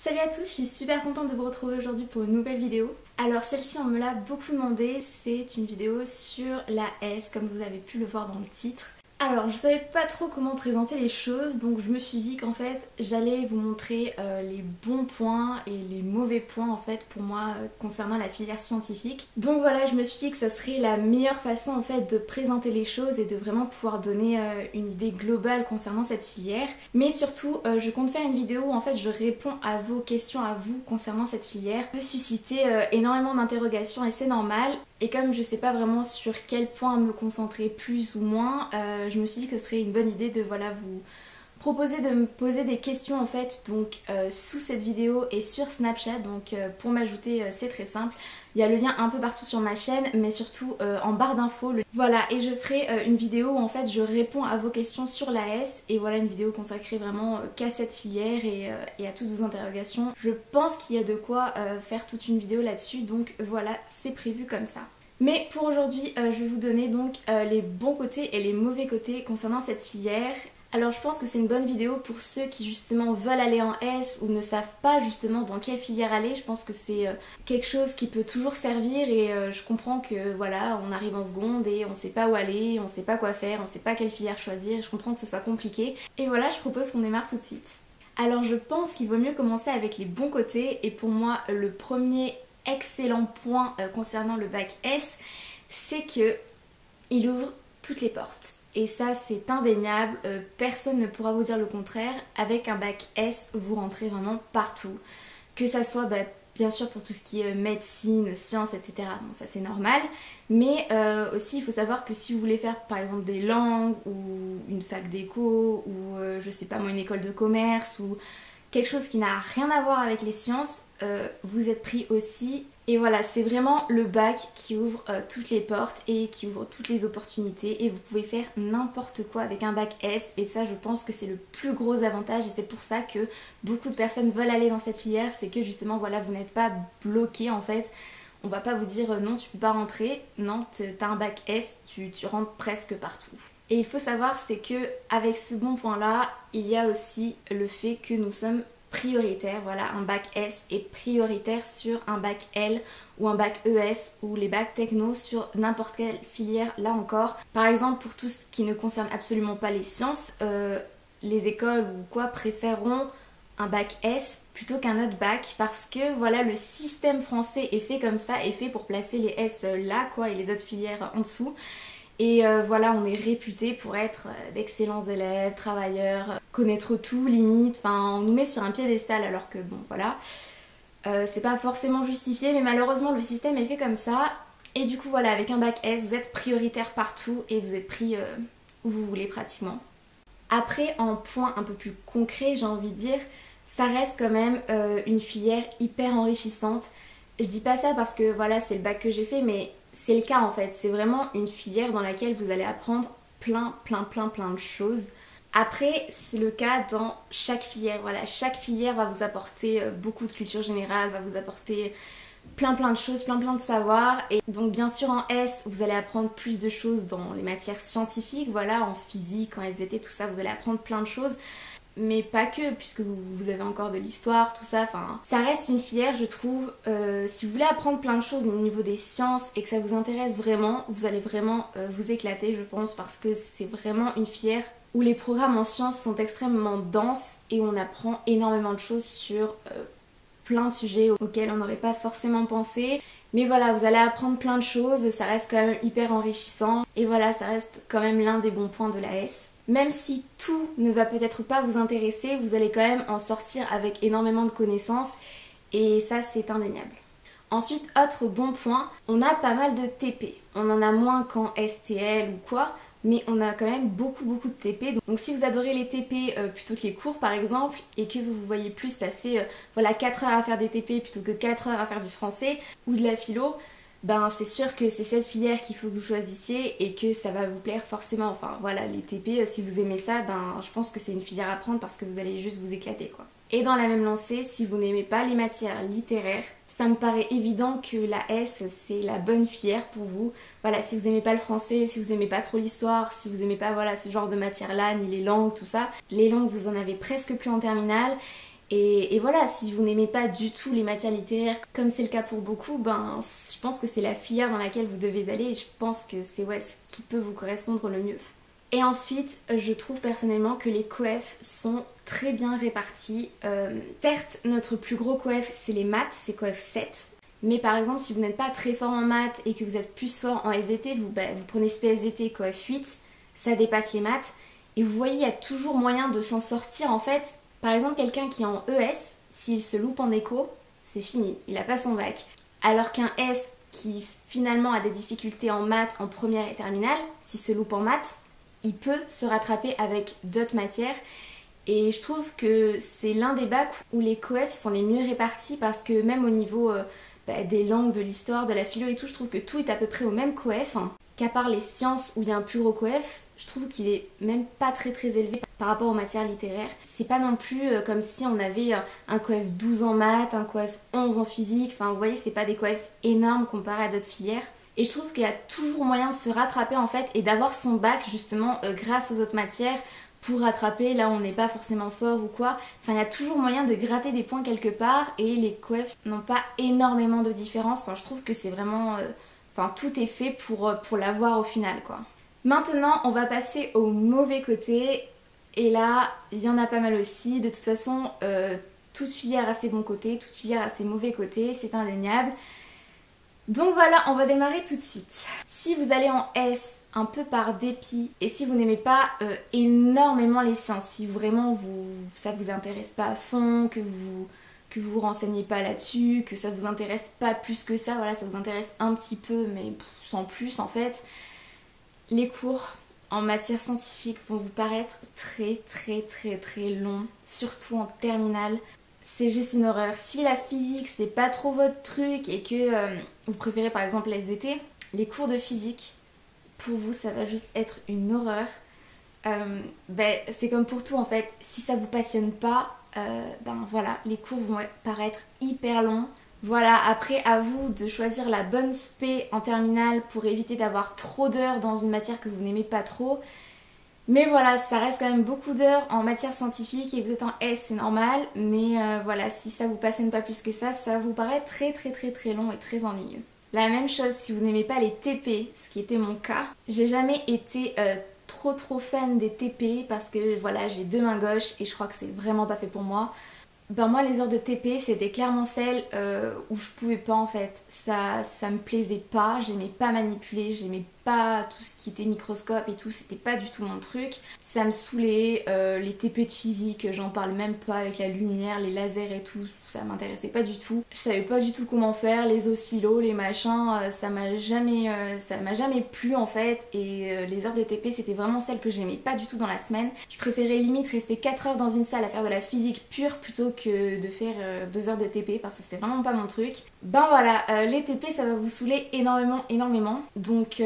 Salut à tous, je suis super contente de vous retrouver aujourd'hui pour une nouvelle vidéo. Alors celle-ci on me l'a beaucoup demandé, c'est une vidéo sur la S comme vous avez pu le voir dans le titre. Alors je savais pas trop comment présenter les choses, donc je me suis dit qu'en fait j'allais vous montrer les bons points et les mauvais points en fait pour moi concernant la filière scientifique. Donc voilà, je me suis dit que ça serait la meilleure façon en fait de présenter les choses et de vraiment pouvoir donner une idée globale concernant cette filière. Mais surtout je compte faire une vidéo où en fait je réponds à vos questions à vous concernant cette filière. Ça peut susciter énormément d'interrogations et c'est normal. Et comme je sais pas vraiment sur quel point me concentrer plus ou moins, je me suis dit que ce serait une bonne idée de voilà vous proposer de me poser des questions en fait donc sous cette vidéo et sur Snapchat. Donc pour m'ajouter c'est très simple, il y a le lien un peu partout sur ma chaîne mais surtout en barre d'infos. Voilà, et je ferai une vidéo où en fait je réponds à vos questions sur la S et voilà une vidéo consacrée vraiment qu'à cette filière et à toutes vos interrogations. Je pense qu'il y a de quoi faire toute une vidéo là-dessus, donc voilà, c'est prévu comme ça. Mais pour aujourd'hui, je vais vous donner donc les bons côtés et les mauvais côtés concernant cette filière. Alors je pense que c'est une bonne vidéo pour ceux qui justement veulent aller en S ou ne savent pas justement dans quelle filière aller. Je pense que c'est quelque chose qui peut toujours servir et je comprends que voilà, on arrive en seconde et on sait pas où aller, on sait pas quoi faire, on sait pas quelle filière choisir. Je comprends que ce soit compliqué. Et voilà, je propose qu'on démarre tout de suite. Alors je pense qu'il vaut mieux commencer avec les bons côtés et pour moi le premier excellent point concernant le bac S, c'est que il ouvre toutes les portes. Et ça c'est indéniable, personne ne pourra vous dire le contraire. Avec un bac S, vous rentrez vraiment partout. Que ça soit bien sûr pour tout ce qui est médecine, sciences, etc. Bon ça c'est normal. Mais aussi il faut savoir que si vous voulez faire par exemple des langues ou une fac d'éco ou je sais pas moi une école de commerce ou quelque chose qui n'a rien à voir avec les sciences, vous êtes pris aussi. Et voilà, c'est vraiment le bac qui ouvre toutes les portes et qui ouvre toutes les opportunités et vous pouvez faire n'importe quoi avec un bac S et ça je pense que c'est le plus gros avantage et c'est pour ça que beaucoup de personnes veulent aller dans cette filière, c'est que justement voilà vous n'êtes pas bloqué en fait. On va pas vous dire non tu peux pas rentrer, non t'as un bac S, tu rentres presque partout. Et il faut savoir c'est que avec ce bon point là, il y a aussi le fait que nous sommes prioritaires. Voilà, un bac S est prioritaire sur un bac L ou un bac ES ou les bacs techno sur n'importe quelle filière là encore. Par exemple pour tout ce qui ne concerne absolument pas les sciences, les écoles ou quoi préféreront un bac S plutôt qu'un autre bac parce que voilà le système français est fait comme ça, est fait pour placer les S là quoi et les autres filières en dessous. Et voilà, on est réputé pour être d'excellents élèves, travailleurs, connaître tout, limite, enfin on nous met sur un piédestal alors que bon voilà, c'est pas forcément justifié mais malheureusement le système est fait comme ça. Et du coup voilà, avec un bac S, vous êtes prioritaire partout et vous êtes pris où vous voulez pratiquement. Après, en point un peu plus concret, j'ai envie de dire, ça reste quand même une filière hyper enrichissante. Je dis pas ça parce que voilà, c'est le bac que j'ai fait, mais c'est le cas en fait. C'est vraiment une filière dans laquelle vous allez apprendre plein de choses. Après, c'est le cas dans chaque filière. Voilà, chaque filière va vous apporter beaucoup de culture générale, va vous apporter plein de choses, plein de savoirs. Et donc bien sûr en S, vous allez apprendre plus de choses dans les matières scientifiques, voilà, en physique, en SVT, tout ça, vous allez apprendre plein de choses. Mais pas que, puisque vous avez encore de l'histoire, tout ça, enfin... Ça reste une filière, je trouve, si vous voulez apprendre plein de choses au niveau des sciences et que ça vous intéresse vraiment, vous allez vraiment vous éclater, je pense, parce que c'est vraiment une filière où les programmes en sciences sont extrêmement denses et on apprend énormément de choses sur plein de sujets auxquels on n'aurait pas forcément pensé. Mais voilà, vous allez apprendre plein de choses, ça reste quand même hyper enrichissant. Et voilà, ça reste quand même l'un des bons points de la S. Même si tout ne va peut-être pas vous intéresser, vous allez quand même en sortir avec énormément de connaissances et ça c'est indéniable. Ensuite, autre bon point, on a pas mal de TP. On en a moins qu'en STL ou quoi, mais on a quand même beaucoup de TP. Donc si vous adorez les TP plutôt que les cours par exemple et que vous vous voyez plus passer voilà 4 heures à faire des TP plutôt que 4 heures à faire du français ou de la philo, ben c'est sûr que c'est cette filière qu'il faut que vous choisissiez et que ça va vous plaire forcément. Enfin voilà, les TP, si vous aimez ça, ben je pense que c'est une filière à prendre parce que vous allez juste vous éclater quoi. Et dans la même lancée, si vous n'aimez pas les matières littéraires, ça me paraît évident que la S c'est la bonne filière pour vous. Voilà, si vous aimez pas le français, si vous aimez pas trop l'histoire, si vous aimez pas voilà ce genre de matière là, ni les langues, tout ça. Les langues vous en avez presque plus en terminale. Et voilà, si vous n'aimez pas du tout les matières littéraires, comme c'est le cas pour beaucoup, ben je pense que c'est la filière dans laquelle vous devez aller et je pense que c'est ce qui peut vous correspondre le mieux. Et ensuite, je trouve personnellement que les coefs sont très bien répartis. Certes, notre plus gros coef, c'est les maths, c'est coef 7. Mais par exemple, si vous n'êtes pas très fort en maths et que vous êtes plus fort en SVT, vous prenez SPSVT coef 8, ça dépasse les maths. Et vous voyez, il y a toujours moyen de s'en sortir en fait. Par exemple, quelqu'un qui est en ES, s'il se loupe en éco, c'est fini, il n'a pas son bac. Alors qu'un S qui finalement a des difficultés en maths en première et terminale, s'il se loupe en maths, il peut se rattraper avec d'autres matières. Et je trouve que c'est l'un des bacs où les coefs sont les mieux répartis parce que même au niveau des langues, de l'histoire, de la philo et tout, je trouve que tout est à peu près au même coef. Qu'à part les sciences où il y a un plus gros coef, je trouve qu'il est même pas très élevé par rapport aux matières littéraires. C'est pas non plus comme si on avait un coef 12 en maths, un coef 11 en physique, enfin vous voyez, c'est pas des coefs énormes comparé à d'autres filières. Et je trouve qu'il y a toujours moyen de se rattraper en fait et d'avoir son bac justement grâce aux autres matières pour rattraper là où on n'est pas forcément fort ou quoi. Enfin il y a toujours moyen de gratter des points quelque part et les coefs n'ont pas énormément de différence. Enfin, je trouve que c'est vraiment... Enfin tout est fait pour l'avoir au final quoi. Maintenant on va passer au mauvais côté et là il y en a pas mal aussi. De toute façon toute filière a ses bons côtés, toute filière a ses mauvais côtés, c'est indéniable. Donc voilà, on va démarrer tout de suite. Si vous allez en S un peu par dépit et si vous n'aimez pas énormément les sciences, si vraiment ça vous intéresse pas à fond, que vous renseignez pas là-dessus, que ça vous intéresse pas plus que ça, voilà, ça vous intéresse un petit peu mais sans plus en fait, les cours en matière scientifique vont vous paraître très longs, surtout en terminale. C'est juste une horreur. Si la physique c'est pas trop votre truc et que vous préférez par exemple la SVT, les cours de physique, pour vous ça va juste être une horreur. C'est comme pour tout en fait, si ça vous passionne pas, voilà, les cours vont paraître hyper longs. Voilà, après à vous de choisir la bonne spé en terminale pour éviter d'avoir trop d'heures dans une matière que vous n'aimez pas trop. Mais voilà, ça reste quand même beaucoup d'heures en matière scientifique et vous êtes en S, c'est normal. Mais voilà, si ça vous passionne pas plus que ça vous paraît très long et très ennuyeux. La même chose si vous n'aimez pas les TP, ce qui était mon cas. J'ai jamais été trop fan des TP parce que voilà, j'ai deux mains gauches et je crois que c'est vraiment pas fait pour moi. Moi les heures de TP c'était clairement celles où je pouvais pas en fait, ça me plaisait pas, j'aimais pas manipuler, j'aimais pas tout ce qui était microscope et tout, c'était pas du tout mon truc, ça me saoulait, les TP de physique j'en parle même pas avec la lumière, les lasers et tout, ça m'intéressait pas du tout, je savais pas du tout comment faire, les oscillos, les machins, ça m'a jamais plu en fait et les heures de TP c'était vraiment celles que j'aimais pas du tout dans la semaine, je préférais limite rester 4 heures dans une salle à faire de la physique pure plutôt que de faire 2 heures de TP parce que c'était vraiment pas mon truc. Voilà, les TP ça va vous saouler énormément donc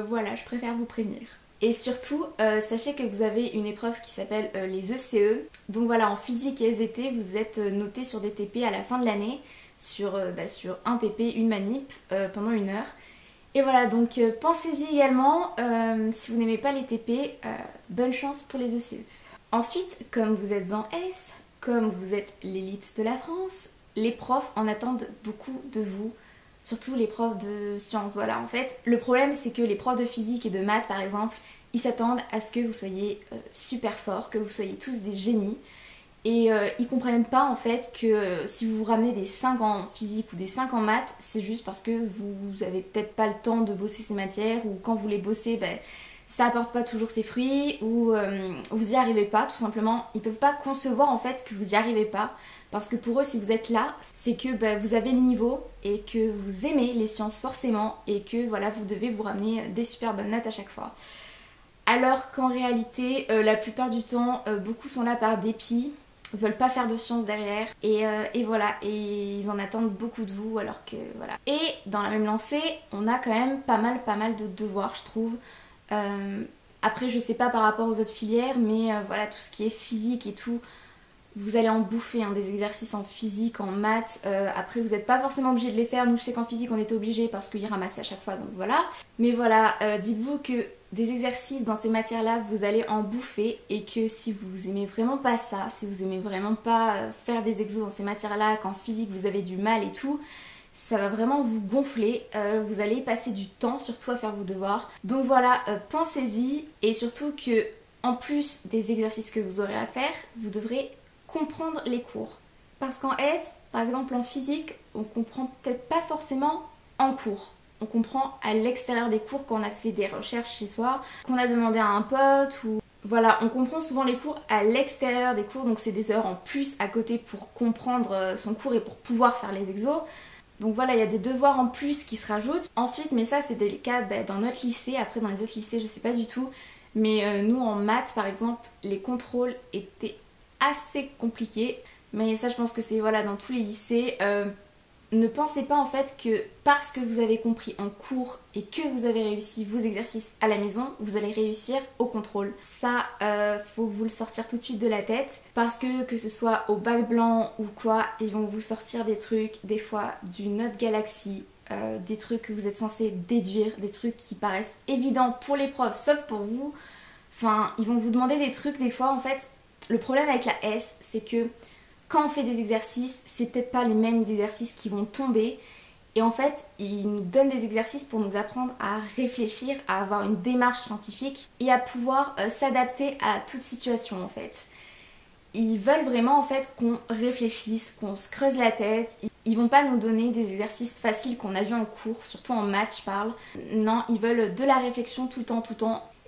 voilà, je préfère vous prévenir. Et surtout, sachez que vous avez une épreuve qui s'appelle les ECE. Donc voilà, en physique et SVT, vous êtes noté sur des TP à la fin de l'année, sur un TP, une manip, pendant 1 heure. Et voilà, donc pensez-y également, si vous n'aimez pas les TP, bonne chance pour les ECE. Ensuite, comme vous êtes en S, comme vous êtes l'élite de la France, les profs en attendent beaucoup de vous. Surtout les profs de sciences, voilà en fait. Le problème c'est que les profs de physique et de maths par exemple, ils s'attendent à ce que vous soyez super forts, que vous soyez tous des génies. Et ils comprennent pas en fait que si vous vous ramenez des 5 en physique ou des 5 en maths, c'est juste parce que vous avez peut-être pas le temps de bosser ces matières ou quand vous les bossez, ça apporte pas toujours ses fruits ou vous y arrivez pas tout simplement. Ils peuvent pas concevoir en fait que vous y arrivez pas. Parce que pour eux, si vous êtes là, c'est que vous avez le niveau et que vous aimez les sciences forcément et que voilà, vous devez vous ramener des super bonnes notes à chaque fois. Alors qu'en réalité, la plupart du temps, beaucoup sont là par dépit, veulent pas faire de sciences derrière et voilà, et ils en attendent beaucoup de vous alors que voilà. Et dans la même lancée, on a quand même pas mal de devoirs, je trouve. Après, je sais pas par rapport aux autres filières, mais voilà, tout ce qui est physique et tout, vous allez en bouffer hein, des exercices en physique, en maths. Après, vous n'êtes pas forcément obligé de les faire. Nous, je sais qu'en physique, on était obligé parce qu'ils ramassaient à chaque fois, donc voilà. Mais voilà, dites-vous que des exercices dans ces matières-là, vous allez en bouffer et que si vous aimez vraiment pas ça, si vous aimez vraiment pas faire des exos dans ces matières-là, qu'en physique vous avez du mal et tout, ça va vraiment vous gonfler, vous allez passer du temps surtout à faire vos devoirs. Donc voilà, pensez-y et surtout que en plus des exercices que vous aurez à faire, vous devrez comprendre les cours. Parce qu'en S, par exemple en physique, on comprend peut-être pas forcément en cours. On comprend à l'extérieur des cours quand on a fait des recherches chez soi, qu'on a demandé à un pote ou... Voilà, on comprend souvent les cours à l'extérieur des cours, donc c'est des heures en plus à côté pour comprendre son cours et pour pouvoir faire les exos. Donc voilà, il y a des devoirs en plus qui se rajoutent. Ensuite, mais ça c'est des cas dans notre lycée, après dans les autres lycées je sais pas du tout, mais nous en maths par exemple, les contrôles étaient assez compliqués. Mais ça je pense que c'est voilà dans tous les lycées. Ne pensez pas en fait que parce que vous avez compris en cours et que vous avez réussi vos exercices à la maison, vous allez réussir au contrôle. Ça, faut vous le sortir tout de suite de la tête parce que ce soit au bac blanc ou quoi, ils vont vous sortir des trucs, des fois d'une autre galaxie, des trucs que vous êtes censé déduire, des trucs qui paraissent évidents pour les profs sauf pour vous. Enfin, ils vont vous demander des trucs des fois en fait. Le problème avec la S, c'est que quand on fait des exercices, c'est peut-être pas les mêmes exercices qui vont tomber. Et en fait, ils nous donnent des exercices pour nous apprendre à réfléchir, à avoir une démarche scientifique et à pouvoir s'adapter à toute situation en fait. Ils veulent vraiment en fait qu'on réfléchisse, qu'on se creuse la tête. Ils vont pas nous donner des exercices faciles qu'on a vus en cours, surtout en maths je parle. Non, ils veulent de la réflexion tout le temps.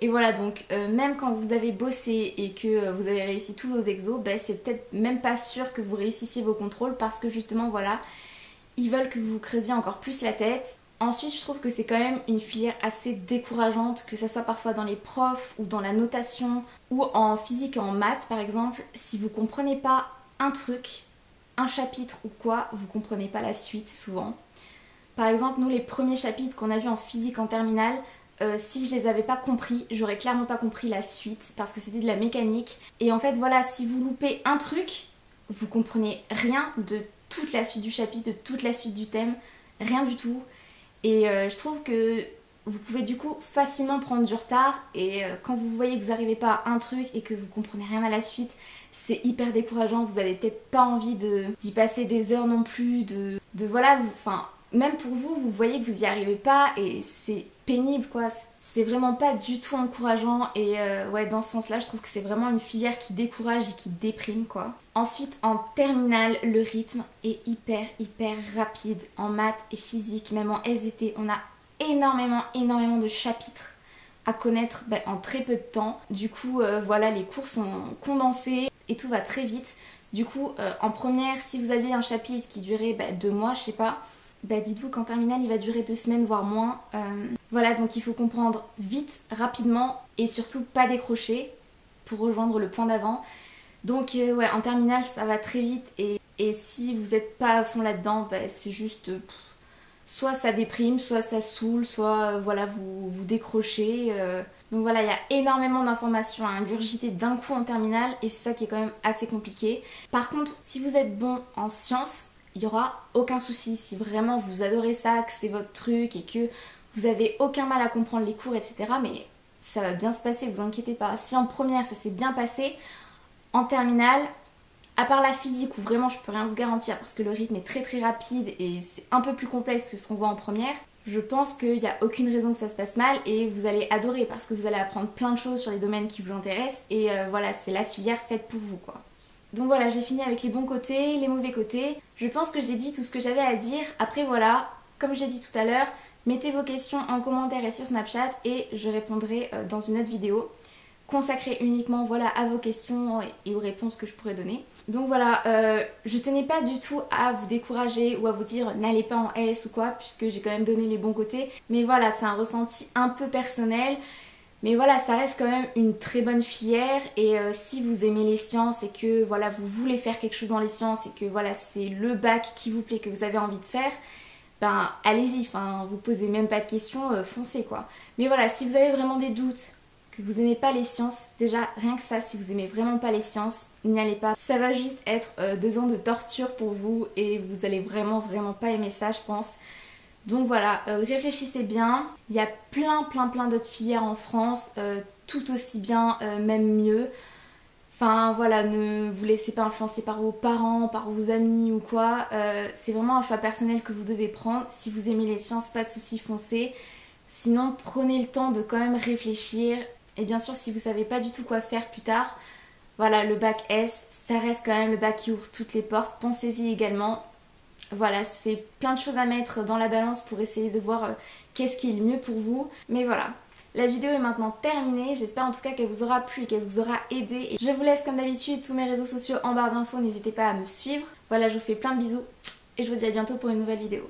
Et voilà, donc même quand vous avez bossé et que vous avez réussi tous vos exos, c'est peut-être même pas sûr que vous réussissiez vos contrôles parce que justement voilà, ils veulent que vous creusiez encore plus la tête. Ensuite, je trouve que c'est quand même une filière assez décourageante, que ça soit parfois dans les profs ou dans la notation ou en physique et en maths par exemple. Si vous comprenez pas un truc, un chapitre ou quoi, vous comprenez pas la suite souvent. Par exemple, nous les premiers chapitres qu'on a vus en physique en terminale, si je les avais pas compris, j'aurais clairement pas compris la suite parce que c'était de la mécanique. Et en fait voilà, si vous loupez un truc, vous comprenez rien de toute la suite du chapitre, de toute la suite du thème, rien du tout. Et je trouve que vous pouvez du coup facilement prendre du retard et quand vous voyez que vous n'arrivez pas à un truc et que vous comprenez rien à la suite, c'est hyper décourageant, vous avez peut-être pas envie d'y passer des heures non plus, de voilà, enfin même pour vous, vous voyez que vous n'y arrivez pas et c'est pénible quoi, c'est vraiment pas du tout encourageant et ouais dans ce sens là je trouve que c'est vraiment une filière qui décourage et qui déprime quoi. Ensuite en terminale le rythme est hyper rapide en maths et physique, même en SVT on a énormément de chapitres à connaître en très peu de temps. Du coup voilà les cours sont condensés et tout va très vite. Du coup en première si vous aviez un chapitre qui durait 2 mois je sais pas, dites-vous qu'en terminale il va durer 2 semaines voire moins. Voilà donc il faut comprendre vite, rapidement et surtout pas décrocher pour rejoindre le point d'avant. Donc ouais en terminale ça va très vite et si vous n'êtes pas à fond là-dedans c'est juste soit ça déprime, soit ça saoule, soit voilà vous décrochez. Donc voilà il y a énormément d'informations à ingurgiter d'un coup en terminale et c'est ça qui est quand même assez compliqué. Par contre si vous êtes bon en sciences, il n'y aura aucun souci. Si vraiment vous adorez ça, que c'est votre truc et que vous avez aucun mal à comprendre les cours, etc. Mais ça va bien se passer, vous inquiétez pas. Si en première ça s'est bien passé, en terminale, à part la physique où vraiment je peux rien vous garantir parce que le rythme est très rapide et c'est un peu plus complexe que ce qu'on voit en première, je pense qu'il n'y a aucune raison que ça se passe mal et vous allez adorer parce que vous allez apprendre plein de choses sur les domaines qui vous intéressent et voilà, c'est la filière faite pour vous quoi. Donc voilà, j'ai fini avec les bons côtés, les mauvais côtés. Je pense que j'ai dit tout ce que j'avais à dire. Après voilà, comme j'ai dit tout à l'heure, mettez vos questions en commentaire et sur Snapchat et je répondrai dans une autre vidéo consacrée uniquement voilà, à vos questions et aux réponses que je pourrais donner. Donc voilà, je tenais pas du tout à vous décourager ou à vous dire n'allez pas en S ou quoi, puisque j'ai quand même donné les bons côtés. Mais voilà, c'est un ressenti un peu personnel. Mais voilà, ça reste quand même une très bonne filière et si vous aimez les sciences et que voilà, vous voulez faire quelque chose dans les sciences et que voilà, c'est le bac qui vous plaît, que vous avez envie de faire, allez-y, enfin vous posez même pas de questions, foncez quoi. Mais voilà, si vous avez vraiment des doutes, que vous aimez pas les sciences, déjà rien que ça, si vous aimez vraiment pas les sciences, n'y allez pas. Ça va juste être 2 ans de torture pour vous et vous allez vraiment pas aimer ça, je pense. Donc voilà, réfléchissez bien. Il y a plein d'autres filières en France, tout aussi bien, même mieux. Enfin voilà, ne vous laissez pas influencer par vos parents, par vos amis ou quoi. C'est vraiment un choix personnel que vous devez prendre. Si vous aimez les sciences, pas de soucis, foncez. Sinon, prenez le temps de quand même réfléchir. Et bien sûr, si vous savez pas du tout quoi faire plus tard, voilà, le bac S, ça reste quand même le bac qui ouvre toutes les portes. Pensez-y également. Voilà, c'est plein de choses à mettre dans la balance pour essayer de voir qu'est-ce qui est le mieux pour vous. Mais voilà. La vidéo est maintenant terminée, j'espère en tout cas qu'elle vous aura plu et qu'elle vous aura aidé. Et je vous laisse comme d'habitude tous mes réseaux sociaux en barre d'infos, n'hésitez pas à me suivre. Voilà, je vous fais plein de bisous et je vous dis à bientôt pour une nouvelle vidéo.